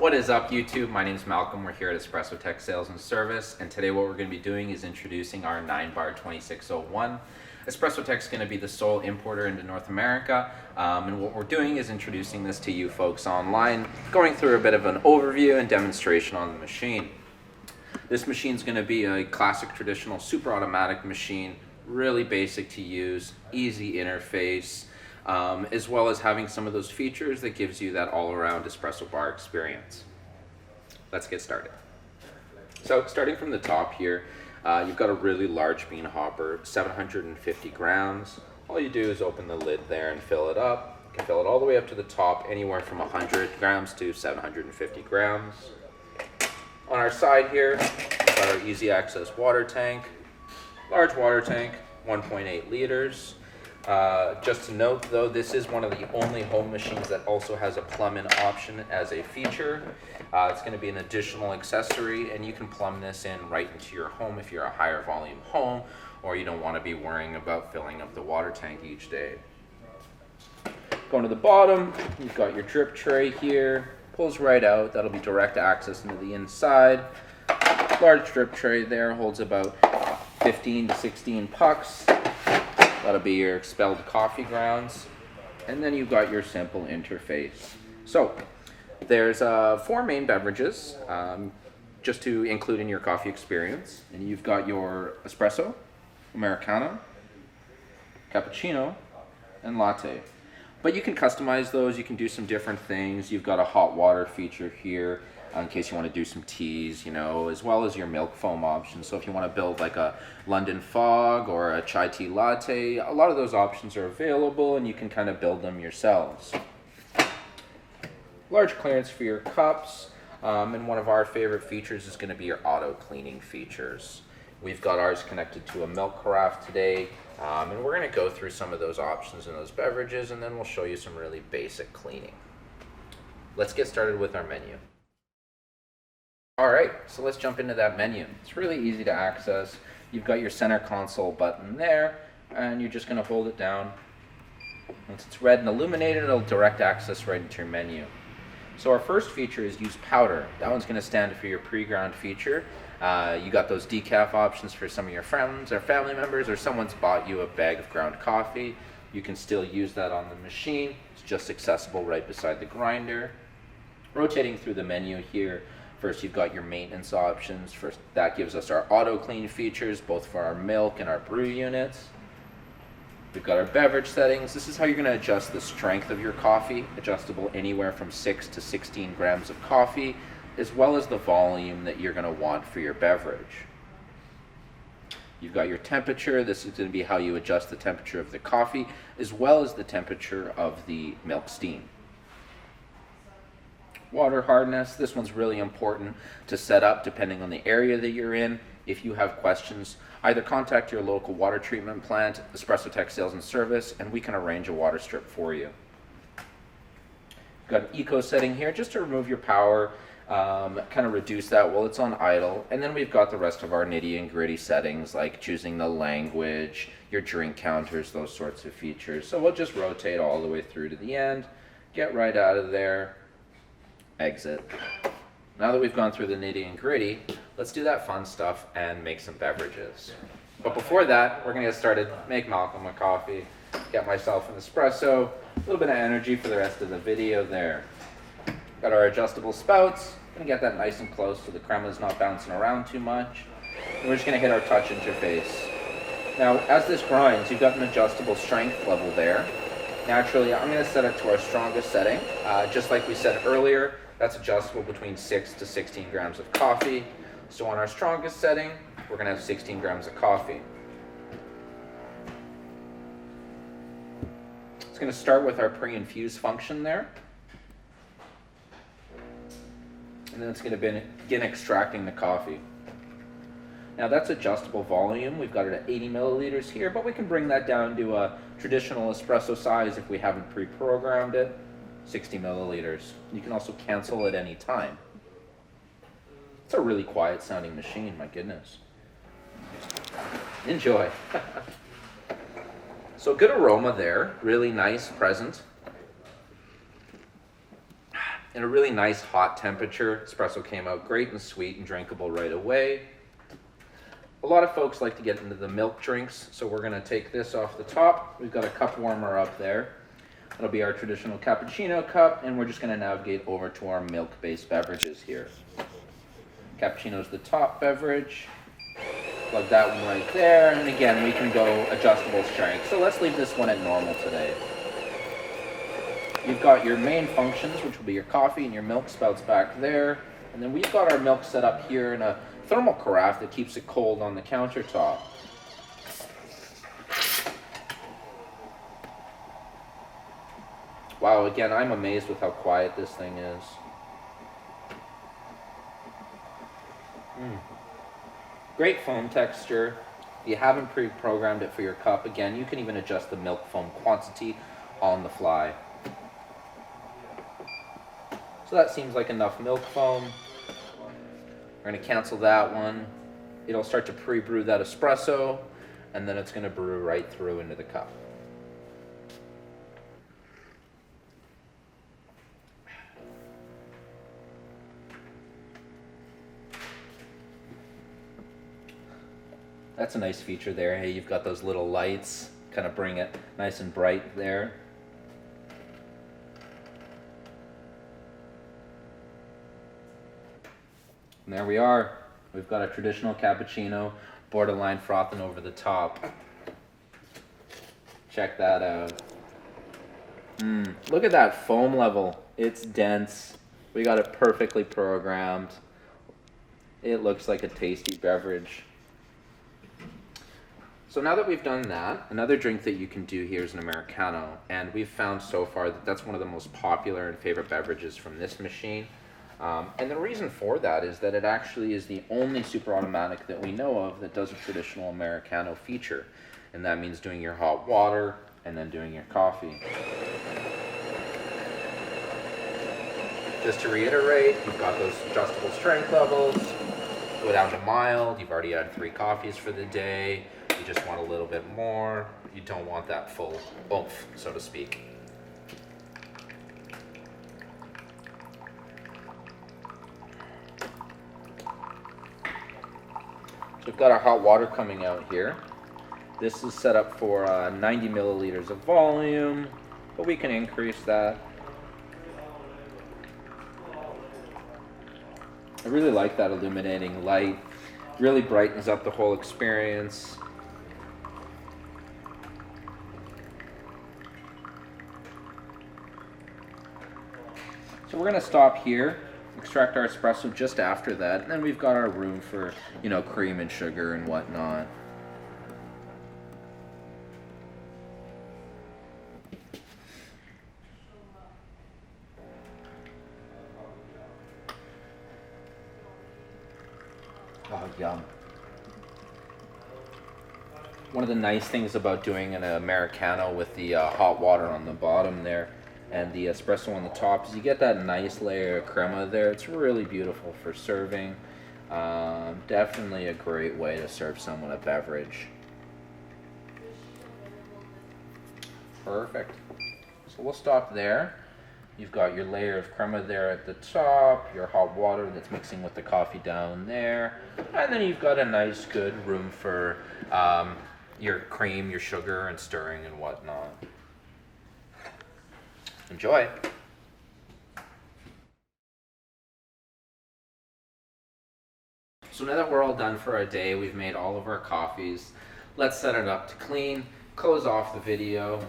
What is up, YouTube? My name is Malcolm. We're here at Espressotec Sales and Service, and today what we're going to be doing is introducing our 9-bar 2601. Espressotec is going to be the sole importer into North America, and what we're doing is introducing this to you folks online, going through a bit of an overview and demonstration on the machine. This machine is going to be a classic traditional super automatic machine, really basic to use, easy interface, as well as having some of those features that gives you that all-around espresso bar experience. Let's get started. So starting from the top here, you've got a really large bean hopper, 750 grams. All you do is open the lid there and fill it up. You can fill it all the way up to the top, anywhere from 100 grams to 750 grams. On our side here, we've got our easy access water tank, large water tank, 1.8 liters. Just to note though, this is one of the only home machines that also has a plumb-in option as a feature. It's going to be an additional accessory, and you can plumb this in right into your home if you're a higher volume home or you don't want to be worrying about filling up the water tank each day. Going to the bottom, you've got your drip tray here, pulls right out. That'll be direct access into the inside. Large drip tray there, holds about 15 to 16 pucks. That'll be your expelled coffee grounds. And then you've got your simple interface. So there's 4 main beverages, just to include in your coffee experience. And you've got your espresso, Americano, cappuccino, and latte. But you can customize those. You can do some different things. You've got a hot water feature here in case you want to do some teas, as well as your milk foam options. So if you want to build like a London fog or a chai tea latte, a lot of those options are available and you can kind of build them yourselves. Large clearance for your cups, and one of our favorite features is going to be your auto cleaning features. We've got ours connected to a milk carafe today, and we're going to go through some of those options in those beverages, and then we'll show you some really basic cleaning. Let's get started with our menu. Alright, so let's jump into that menu. It's really easy to access. You've got your center console button there, and you're just going to hold it down. Once it's red and illuminated, it'll direct access right into your menu. So our first feature is use powder. That one's going to stand for your pre-ground feature. You got those decaf options for some of your friends or family members, or someone's bought you a bag of ground coffee. You can still use that on the machine. It's just accessible right beside the grinder. Rotating through the menu here, first you've got your maintenance options. First, that gives us our auto clean features, both for our milk and our brew units. We've got our beverage settings. This is how you're going to adjust the strength of your coffee, adjustable anywhere from 6 to 16 grams of coffee, as well as the volume that you're going to want for your beverage. You've got your temperature. This is going to be how you adjust the temperature of the coffee, as well as the temperature of the milk steam. Water hardness, this one's really important to set up depending on the area that you're in. If you have questions, either contact your local water treatment plant, Espressotec Sales and Service, and we can arrange a water strip for you. You've got an eco setting here just to remove your power, kind of reduce that while it's on idle. And then we've got the rest of our nitty and gritty settings like choosing the language, your drink counters, those sorts of features. So we'll just rotate all the way through to the end, get right out of there, exit. Now that we've gone through the nitty and gritty, let's do that fun stuff and make some beverages. But before that, we're going to get started, make Malcolm a coffee, get myself an espresso, a little bit of energy for the rest of the video there. Got our adjustable spouts, going to get that nice and close so the crema is not bouncing around too much. And we're just going to hit our touch interface. Now, as this grinds, you've got an adjustable strength level there. Naturally, I'm going to set it to our strongest setting. Just like we said earlier, that's adjustable between 6 to 16 grams of coffee. So on our strongest setting, we're going to have 16 grams of coffee. It's going to start with our pre-infuse function there. And then it's going to begin extracting the coffee. Now that's adjustable volume. We've got it at 80 milliliters here, but we can bring that down to a traditional espresso size if we haven't pre-programmed it. 60 milliliters. You can also cancel at any time. It's a really quiet sounding machine, my goodness. Enjoy. So good aroma there, really nice, present. in a really nice hot temperature. Espresso came out great and sweet and drinkable right away. A lot of folks like to get into the milk drinks, so we're going to take this off the top. We've got a cup warmer up there. It'll be our traditional cappuccino cup, and we're just going to navigate over to our milk-based beverages here. Cappuccino is the top beverage. Plug that one right there, and again, we can go adjustable strength. So let's leave this one at normal today. You've got your main functions, which will be your coffee and your milk spouts back there. And then we've got our milk set up here in a thermal carafe that keeps it cold on the countertop. Wow, again, I'm amazed with how quiet this thing is. Great foam texture. If you haven't pre-programmed it for your cup, again, you can even adjust the milk foam quantity on the fly. So that seems like enough milk foam. We're going to cancel that one. It'll start to pre-brew that espresso, and then it's going to brew right through into the cup. That's a nice feature there. Hey, you've got those little lights, kind of bring it nice and bright there. And there we are. We've got a traditional cappuccino, borderline frothing over the top. Check that out. Look at that foam level. It's dense. We got it perfectly programmed. It looks like a tasty beverage. So now that we've done that, another drink that you can do here is an Americano. And we've found so far that that's one of the most popular and favorite beverages from this machine. And the reason for that is that it actually is the only super automatic that we know of that does a traditional Americano feature. And that means doing your hot water and then doing your coffee. Just to reiterate, you've got those adjustable strength levels. Go down to mild. You've already had 3 coffees for the day. You just want a little bit more. You don't want that full oomph, so to speak. So we've got our hot water coming out here. This is set up for 90 milliliters of volume, but we can increase that. I really like that illuminating light. Really brightens up the whole experience. So we're going to stop here, extract our espresso just after that, and then we've got our room for, cream and sugar and whatnot. Oh, yum. One of the nice things about doing an Americano with the hot water on the bottom there and the espresso on the top is you get that nice layer of crema there. It's really beautiful for serving. Definitely a great way to serve someone a beverage. Perfect. So we'll stop there. You've got your layer of crema there at the top, your hot water that's mixing with the coffee down there, and then you've got a nice good room for your cream, your sugar, and stirring and whatnot. Enjoy. So now that we're all done for our day, we've made all of our coffees. Let's set it up to clean, close off the video.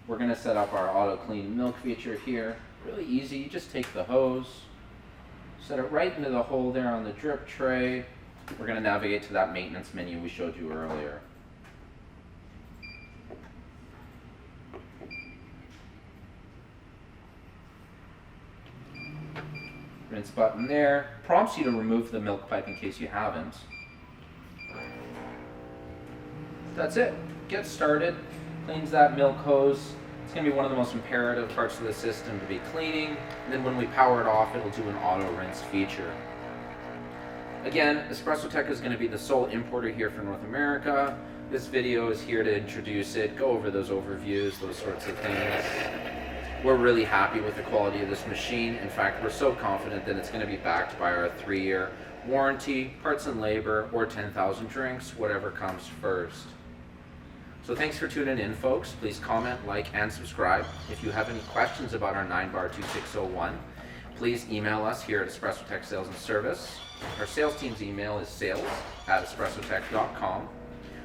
We're going to set up our auto clean milk feature here. Really easy. You just take the hose, set it right into the hole there on the drip tray. We're going to navigate to that maintenance menu we showed you earlier. Rinse button there. Prompts you to remove the milk pipe in case you haven't. That's it. Get started. Cleans that milk hose. It's going to be one of the most imperative parts of the system to be cleaning. And then when we power it off, it'll do an auto rinse feature. Again, Espressotec is going to be the sole importer here for North America. This video is here to introduce it, go over those overviews, those sorts of things. We're really happy with the quality of this machine. In fact, we're so confident that it's going to be backed by our 3-year warranty, parts and labor, or 10,000 drinks, whatever comes first. So thanks for tuning in, folks. Please comment, like, and subscribe. If you have any questions about our 9-bar 2601, please email us here at Espressotec Sales and Service. Our sales team's email is sales@espressotec.com.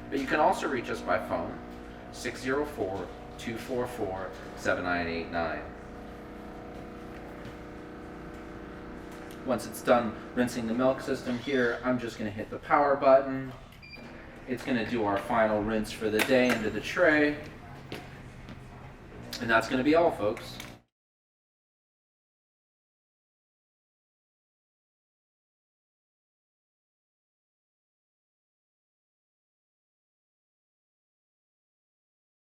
But you can also reach us by phone, 604-244-7989. Once it's done rinsing the milk system here, I'm just going to hit the power button. It's going to do our final rinse for the day into the tray. And that's going to be all, folks.